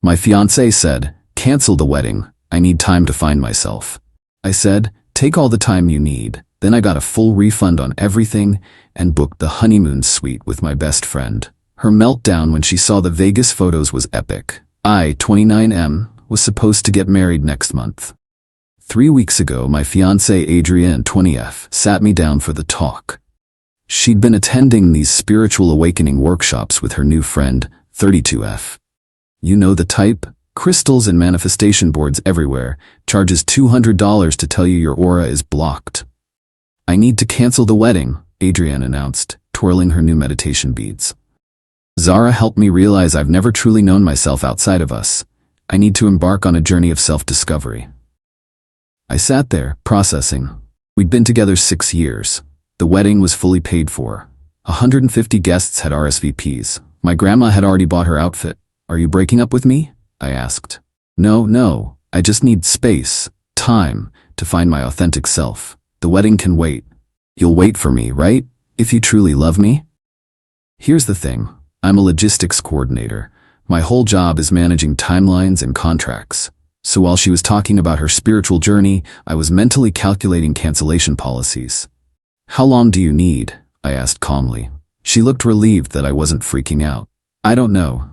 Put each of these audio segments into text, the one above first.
My fiancé said, "Cancel the wedding. I need time to find myself." I said, "Take all the time you need." Then I got a full refund on everything and booked the honeymoon suite with my best friend. Her meltdown when she saw the Vegas photos was epic. I, 29M, was supposed to get married next month. 3 weeks ago, my fiancée Adrienne, 20F, sat me down for the talk. She'd been attending these spiritual awakening workshops with her new friend, 32F. You know the type? Crystals and manifestation boards everywhere, charges $200 to tell you your aura is blocked. "I need to cancel the wedding," Adrienne announced, twirling her new meditation beads. "Zara helped me realize I've never truly known myself outside of us. I need to embark on a journey of self-discovery." I sat there, processing. We'd been together 6 years. The wedding was fully paid for. 150 guests had RSVPs. My grandma had already bought her outfit. "Are you breaking up with me?" I asked. No, I just need space, time, to find my authentic self. The wedding can wait. You'll wait for me, right? If you truly love me? Here's the thing. I'm a logistics coordinator. My whole job is managing timelines and contracts. So while she was talking about her spiritual journey, I was mentally calculating cancellation policies. "How long do you need?" I asked calmly. She looked relieved that I wasn't freaking out. "I don't know.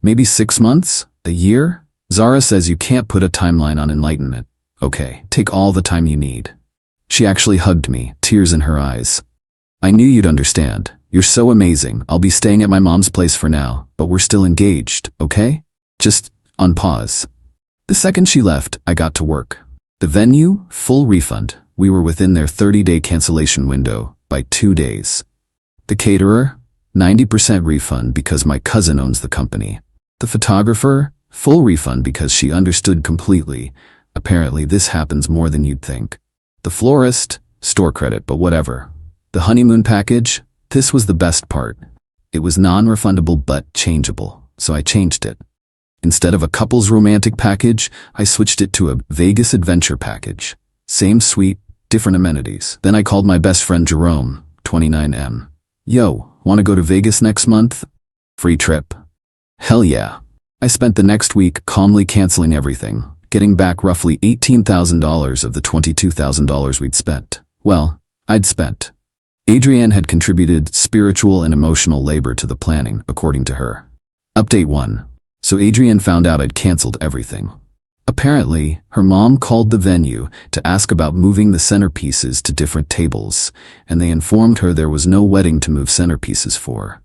Maybe 6 months? A year? Zara says you can't put a timeline on enlightenment." "Okay, take all the time you need." She actually hugged me, tears in her eyes. "I knew you'd understand. You're so amazing. I'll be staying at my mom's place for now, but we're still engaged, okay? Just on pause." The second she left, I got to work. The venue, full refund. We were within their 30-day cancellation window by 2 days. The caterer, 90% refund because my cousin owns the company. The photographer, full refund because she understood completely. Apparently this happens more than you'd think. The florist, store credit, but whatever. The honeymoon package, this was the best part. It was non-refundable but changeable, so I changed it. Instead of a couple's romantic package, I switched it to a Vegas adventure package. Same suite, different amenities. Then I called my best friend Jerome, 29M. "Yo, wanna go to Vegas next month? Free trip." Hell yeah. I spent the next week calmly canceling everything, getting back roughly $18,000 of the $22,000 we'd spent. Well, I'd spent. Adrienne had contributed spiritual and emotional labor to the planning, according to her. Update 1. So Adrienne found out I'd canceled everything. Apparently, her mom called the venue to ask about moving the centerpieces to different tables, and they informed her there was no wedding to move centerpieces for.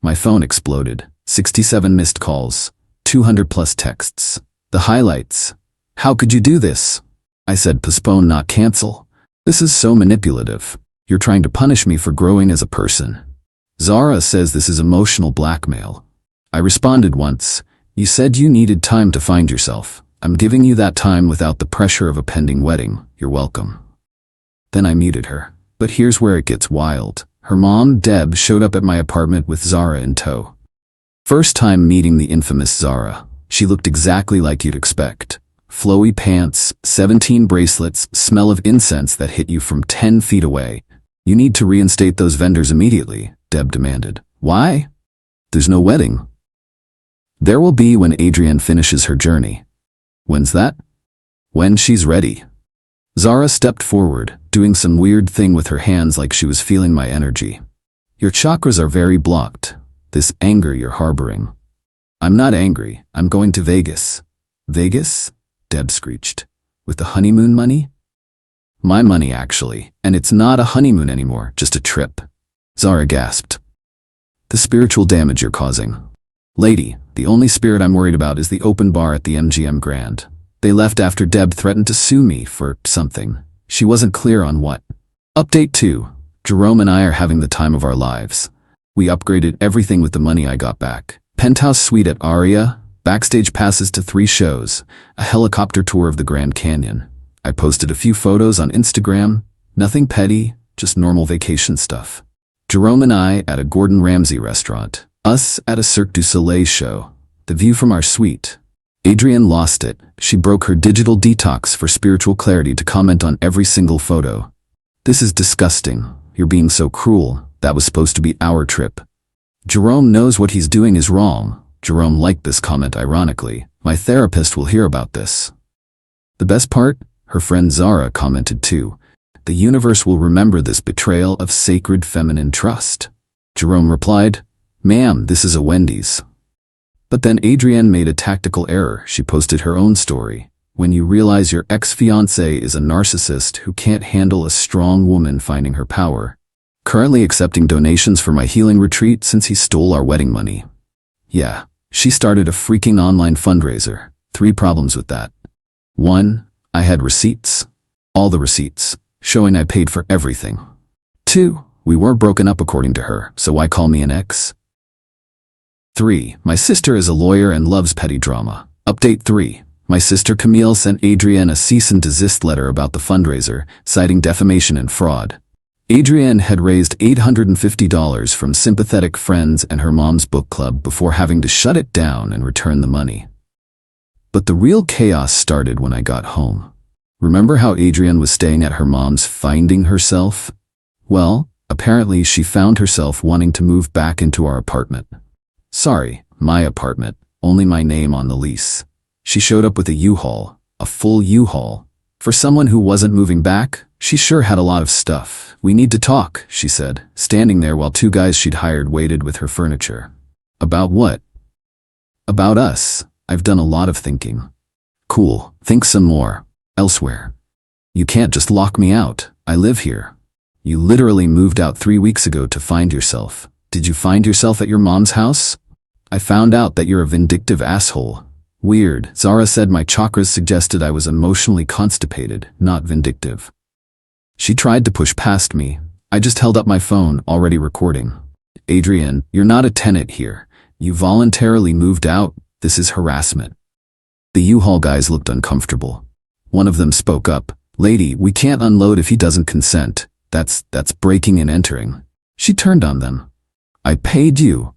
My phone exploded. 67 missed calls, 200 plus texts. The highlights. "How could you do this?" I said, "Postpone, not cancel. This is so manipulative. You're trying to punish me for growing as a person." Zara says this is emotional blackmail. I responded once, "You said you needed time to find yourself. I'm giving you that time without the pressure of a pending wedding. You're welcome." Then I muted her. But here's where it gets wild. Her mom, Deb, showed up at my apartment with Zara in tow. First time meeting the infamous Zara. She looked exactly like you'd expect. Flowy pants, 17 bracelets, smell of incense that hit you from 10 feet away. "You need to reinstate those vendors immediately," Deb demanded. "Why?" "There's no wedding." "There will be when Adrienne finishes her journey." "When's that?" "When she's ready." Zara stepped forward, doing some weird thing with her hands like she was feeling my energy. "Your chakras are very blocked. This anger you're harboring." "I'm not angry. I'm going to Vegas." "Vegas?" Deb screeched. "With the honeymoon money?" "My money, actually. And it's not a honeymoon anymore, just a trip." Zara gasped. "The spiritual damage you're causing." "Lady, the only spirit I'm worried about is the open bar at the MGM Grand. They left after Deb threatened to sue me for something. She wasn't clear on what." Update 2. Jerome and I are having the time of our lives. We upgraded everything with the money I got back. Penthouse suite at AITA, backstage passes to 3 shows, a helicopter tour of the Grand Canyon. I posted a few photos on Instagram, nothing petty, just normal vacation stuff. Jerome and I at a Gordon Ramsay restaurant. Us at a Cirque du Soleil show. The view from our suite. Adrienne lost it. She broke her digital detox for spiritual clarity to comment on every single photo. "This is disgusting. You're being so cruel. That was supposed to be our trip." Jerome knows what he's doing is wrong. Jerome liked this comment ironically. My therapist will hear about this. The best part? Her friend Zara commented too. The universe will remember this betrayal of sacred feminine trust. Jerome replied, Ma'am, this is a Wendy's. But then Adrienne made a tactical error. She posted her own story. When you realize your ex-fiancé is a narcissist who can't handle a strong woman finding her power. Currently accepting donations for my healing retreat since he stole our wedding money. Yeah, she started a freaking online fundraiser. 3 problems with that. 1. I had receipts. All the receipts, showing I paid for everything. 2. We weren't broken up according to her, so why call me an ex? 3. My sister is a lawyer and loves petty drama. Update 3. My sister Camille sent Adrienne a cease and desist letter about the fundraiser, citing defamation and fraud. Adrienne had raised $850 from sympathetic friends and her mom's book club before having to shut it down and return the money. But the real chaos started when I got home. Remember how Adrienne was staying at her mom's finding herself? Well, apparently she found herself wanting to move back into our apartment. Sorry, my apartment, only my name on the lease. She showed up with a U-Haul, a full U-Haul. For someone who wasn't moving back, she sure had a lot of stuff. We need to talk, she said, standing there while 2 guys she'd hired waited with her furniture. About what? About us. I've done a lot of thinking. Cool, think some more. Elsewhere. You can't just lock me out. I live here. You literally moved out 3 weeks ago to find yourself. Did you find yourself at your mom's house? I found out that you're a vindictive asshole. Weird. Zara said my chakras suggested I was emotionally constipated, not vindictive. She tried to push past me. I just held up my phone, already recording. Adrienne, you're not a tenant here. You voluntarily moved out. This is harassment. The U-Haul guys looked uncomfortable. One of them spoke up. Lady, we can't unload if he doesn't consent. That's breaking and entering. She turned on them. I paid you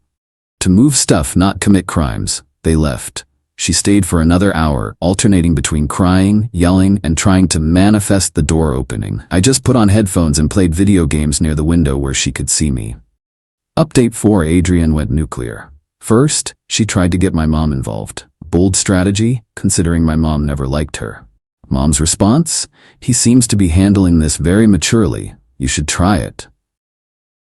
to move stuff, not commit crimes. They left. She stayed for another hour, alternating between crying, yelling, and trying to manifest the door opening. I just put on headphones and played video games near the window where she could see me. Update 4. Adrienne went nuclear. First, she tried to get my mom involved. Bold strategy, considering my mom never liked her. Mom's response? He seems to be handling this very maturely. You should try it.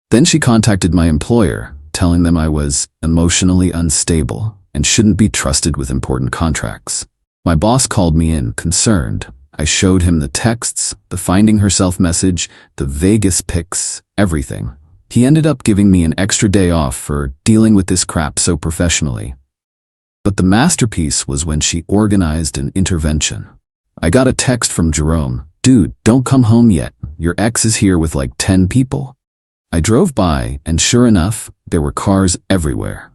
Then she contacted my employer, telling them I was emotionally unstable and shouldn't be trusted with important contracts. My boss called me in, concerned. I showed him the texts, the finding herself message, the Vegas pics, everything. He ended up giving me an extra day off for dealing with this crap so professionally. But the masterpiece was when she organized an intervention. I got a text from Jerome. Dude, don't come home yet. Your ex is here with like 10 people. I drove by, and sure enough, there were cars everywhere.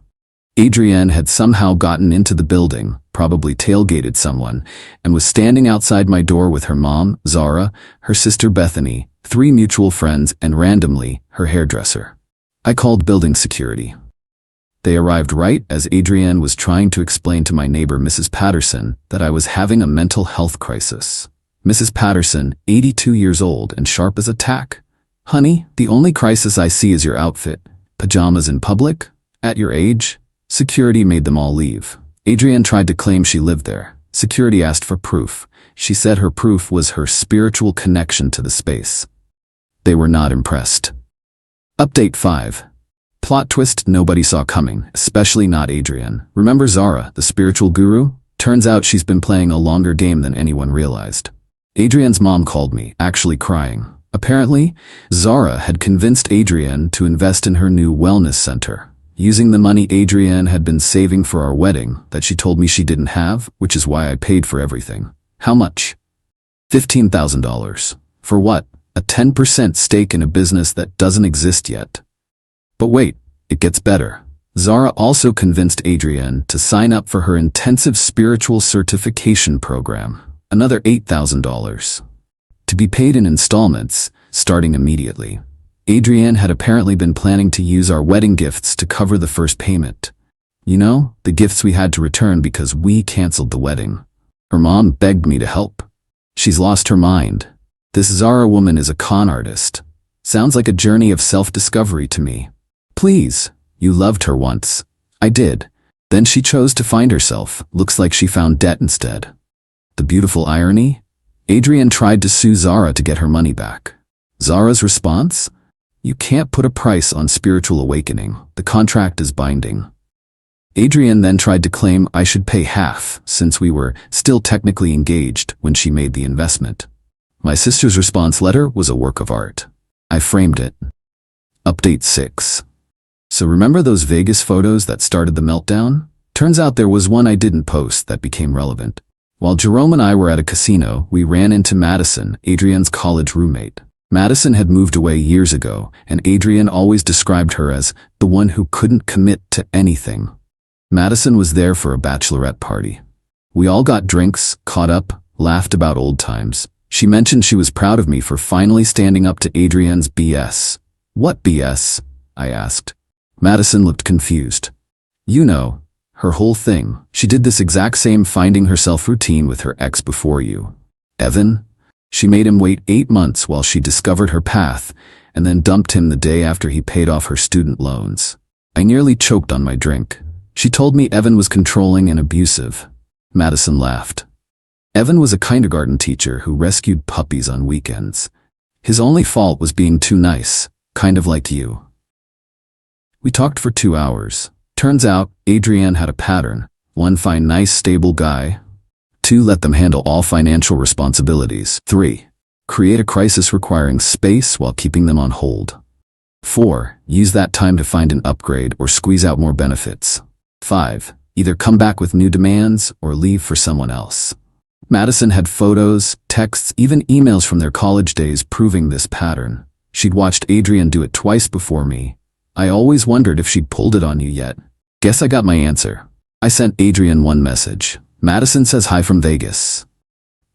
Adrienne had somehow gotten into the building, probably tailgated someone, and was standing outside my door with her mom, Zara, her sister Bethany, 3 mutual friends, and randomly, her hairdresser. I called building security. They arrived right as Adrienne was trying to explain to my neighbor Mrs. Patterson that I was having a mental health crisis. Mrs. Patterson, 82 years old and sharp as a tack. Honey, the only crisis I see is your outfit. Pajamas in public? At your age? Security made them all leave. Adrienne tried to claim she lived there. Security asked for proof. She said her proof was her spiritual connection to the space. They were not impressed. Update 5. Plot twist nobody saw coming, especially not Adrienne. Remember Zara, the spiritual guru? Turns out she's been playing a longer game than anyone realized. Adrienne's mom called me, actually crying. Apparently, Zara had convinced Adrienne to invest in her new wellness center, using the money Adrienne had been saving for our wedding that she told me she didn't have, which is why I paid for everything. How much? $15,000. For what? A 10% stake in a business that doesn't exist yet. But wait, it gets better. Zara also convinced Adrienne to sign up for her intensive spiritual certification program, another $8,000. To be paid in installments, starting immediately. Adrienne had apparently been planning to use our wedding gifts to cover the first payment. You know, the gifts we had to return because we canceled the wedding. Her mom begged me to help. She's lost her mind. This Zara woman is a con artist. Sounds like a journey of self-discovery to me. Please, you loved her once. I did. Then she chose to find herself. Looks like she found debt instead. The beautiful irony? Adrian tried to sue Zara to get her money back. Zara's response? You can't put a price on spiritual awakening. The contract is binding. Adrian then tried to claim I should pay half, since we were still technically engaged when she made the investment. My sister's response letter was a work of art. I framed it. Update 6. So remember those Vegas photos that started the meltdown? Turns out there was one I didn't post that became relevant. While Jerome and I were at a casino, we ran into Madison, Adrian's college roommate. Madison had moved away years ago, and Adrian always described her as the one who couldn't commit to anything. Madison was there for a bachelorette party. We all got drinks, caught up, laughed about old times. She mentioned she was proud of me for finally standing up to Adrian's BS. What BS? I asked. Madison looked confused. You know, her whole thing. She did this exact same finding herself routine with her ex before you. Evan? She made him wait 8 months while she discovered her path, and then dumped him the day after he paid off her student loans. I nearly choked on my drink. She told me Evan was controlling and abusive. Madison laughed. Evan was a kindergarten teacher who rescued puppies on weekends. His only fault was being too nice, kind of like you. We talked for 2 hours. Turns out, Adrian had a pattern. 1, find nice, stable guy. 2, let them handle all financial responsibilities. 3, create a crisis requiring space while keeping them on hold. 4, use that time to find an upgrade or squeeze out more benefits. 5, either come back with new demands or leave for someone else. Madison had photos, texts, even emails from their college days proving this pattern. She'd watched Adrian do it twice before me. I always wondered if she'd pulled it on you yet. Guess I got my answer. I sent Adrian one message. Madison says hi from Vegas.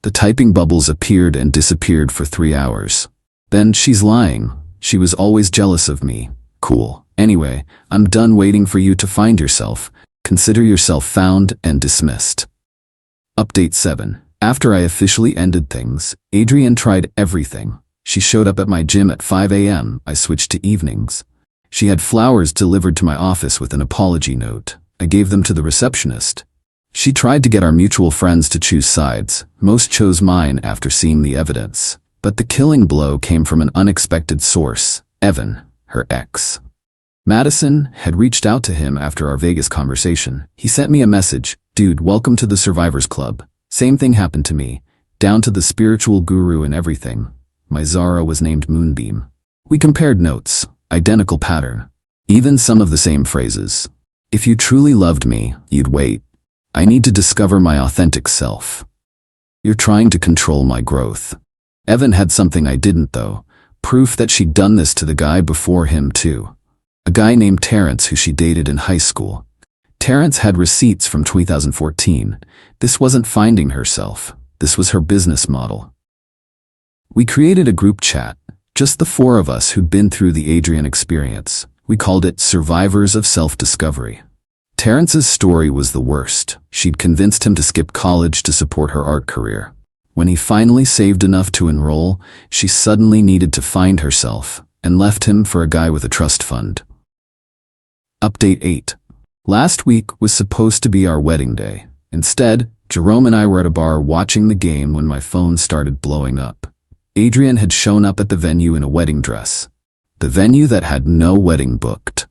The typing bubbles appeared and disappeared for 3 hours. Then she's lying. She was always jealous of me. Cool. Anyway, I'm done waiting for you to find yourself. Consider yourself found and dismissed. Update 7. After I officially ended things, Adrian tried everything. She showed up at my gym at 5 a.m. I switched to evenings. She had flowers delivered to my office with an apology note. I gave them to the receptionist. She tried to get our mutual friends to choose sides. Most chose mine after seeing the evidence. But the killing blow came from an unexpected source, Evan, her ex. Madison had reached out to him after our Vegas conversation. He sent me a message. Dude, welcome to the Survivors Club. Same thing happened to me. Down to the spiritual guru and everything. My Zara was named Moonbeam. We compared notes. Identical pattern. Even some of the same phrases. If you truly loved me, you'd wait. I need to discover my authentic self. You're trying to control my growth. Evan had something I didn't though. Proof that she'd done this to the guy before him too. A guy named Terrence who she dated in high school. Terrence had receipts from 2014. This wasn't finding herself. This was her business model. We created a group chat. Just the 4 of us who'd been through the Adrian experience. We called it Survivors of Self-Discovery. Terrence's story was the worst. She'd convinced him to skip college to support her art career. When he finally saved enough to enroll, she suddenly needed to find herself and left him for a guy with a trust fund. Update 8. Last week was supposed to be our wedding day. Instead, Jerome and I were at a bar watching the game when my phone started blowing up. Adrian had shown up at the venue in a wedding dress. The venue that had no wedding booked.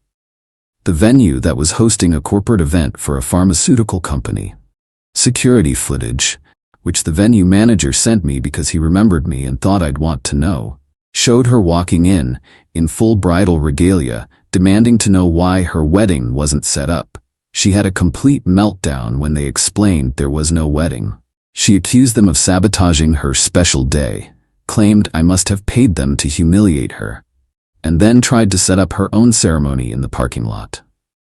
The venue that was hosting a corporate event for a pharmaceutical company. Security footage, which the venue manager sent me because he remembered me and thought I'd want to know, showed her walking in full bridal regalia, demanding to know why her wedding wasn't set up. She had a complete meltdown when they explained there was no wedding. She accused them of sabotaging her special day, claimed I must have paid them to humiliate her, and then tried to set up her own ceremony in the parking lot.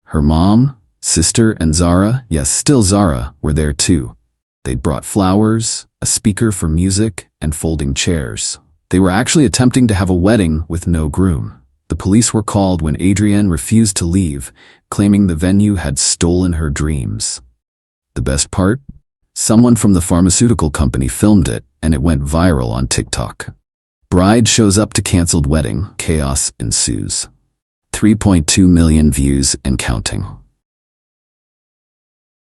Her mom, sister, and Zara, yes, still Zara, were there too. They'd brought flowers, a speaker for music, and folding chairs. They were actually attempting to have a wedding with no groom. The police were called when Adrian refused to leave, claiming the venue had stolen her dreams. The best part? Someone from the pharmaceutical company filmed it, and it went viral on TikTok. Bride shows up to canceled wedding, chaos ensues. 3.2 million views and counting.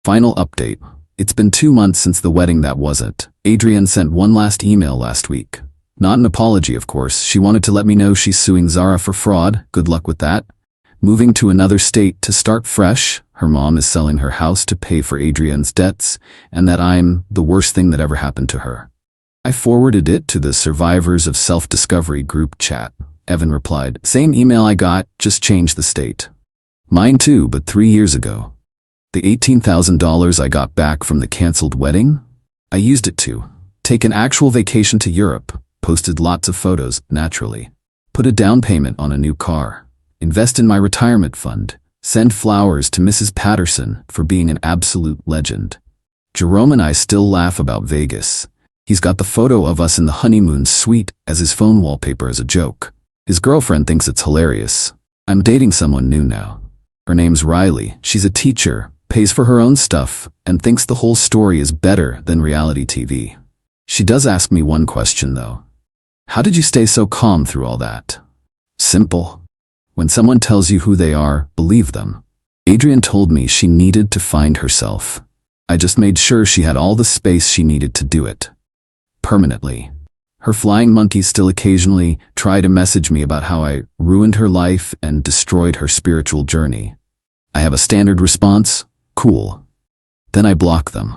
Final update. It's been 2 months since the wedding that wasn't. Adrian sent one last email last week. Not an apology, of course. She wanted to let me know she's suing Zara for fraud. Good luck with that. Moving to another state to start fresh. Her mom is selling her house to pay for Adrian's debts, and that I'm the worst thing that ever happened to her. I forwarded it to the Survivors of Self-Discovery group chat. Evan replied, "Same email I got, just changed the state." Mine too, but 3 years ago. The $18,000 I got back from the canceled wedding? I used it to take an actual vacation to Europe, posted lots of photos, naturally, put a down payment on a new car, invest in my retirement fund, send flowers to Mrs. Patterson for being an absolute legend. Jerome and I still laugh about Vegas. He's got the photo of us in the honeymoon suite as his phone wallpaper as a joke. His girlfriend thinks it's hilarious. I'm dating someone new now. Her name's Riley. She's a teacher, pays for her own stuff, and thinks the whole story is better than reality TV. She does ask me one question though. How did you stay so calm through all that? Simple. When someone tells you who they are, believe them. Adrian told me she needed to find herself. I just made sure she had all the space she needed to do it. Permanently. Her flying monkeys still occasionally try to message me about how I ruined her life and destroyed her spiritual journey. I have a standard response. Cool. Then I block them.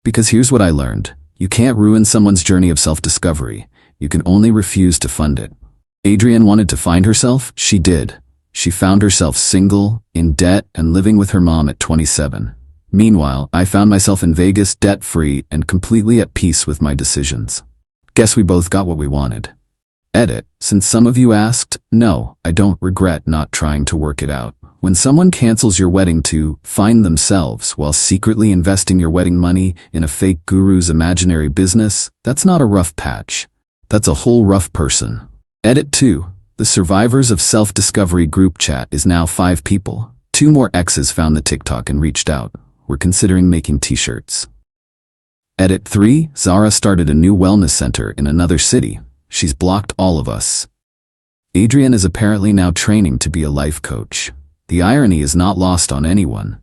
Because here's what I learned. You can't ruin someone's journey of self-discovery. You can only refuse to fund it. Adrian wanted to find herself. She did. She found herself single, in debt, and living with her mom at 27. Meanwhile, I found myself in Vegas, debt-free, and completely at peace with my decisions. Guess we both got what we wanted. Edit. Since some of you asked, no, I don't regret not trying to work it out. When someone cancels your wedding to find themselves while secretly investing your wedding money in a fake guru's imaginary business, that's not a rough patch. That's a whole rough person. Edit 2. The Survivors of Self-Discovery group chat is now 5 people. 2 more exes found the TikTok and reached out. We're considering making t-shirts. Edit 3. Zara started a new wellness center in another city. She's blocked all of us. Adrian is apparently now training to be a life coach. The irony is not lost on anyone.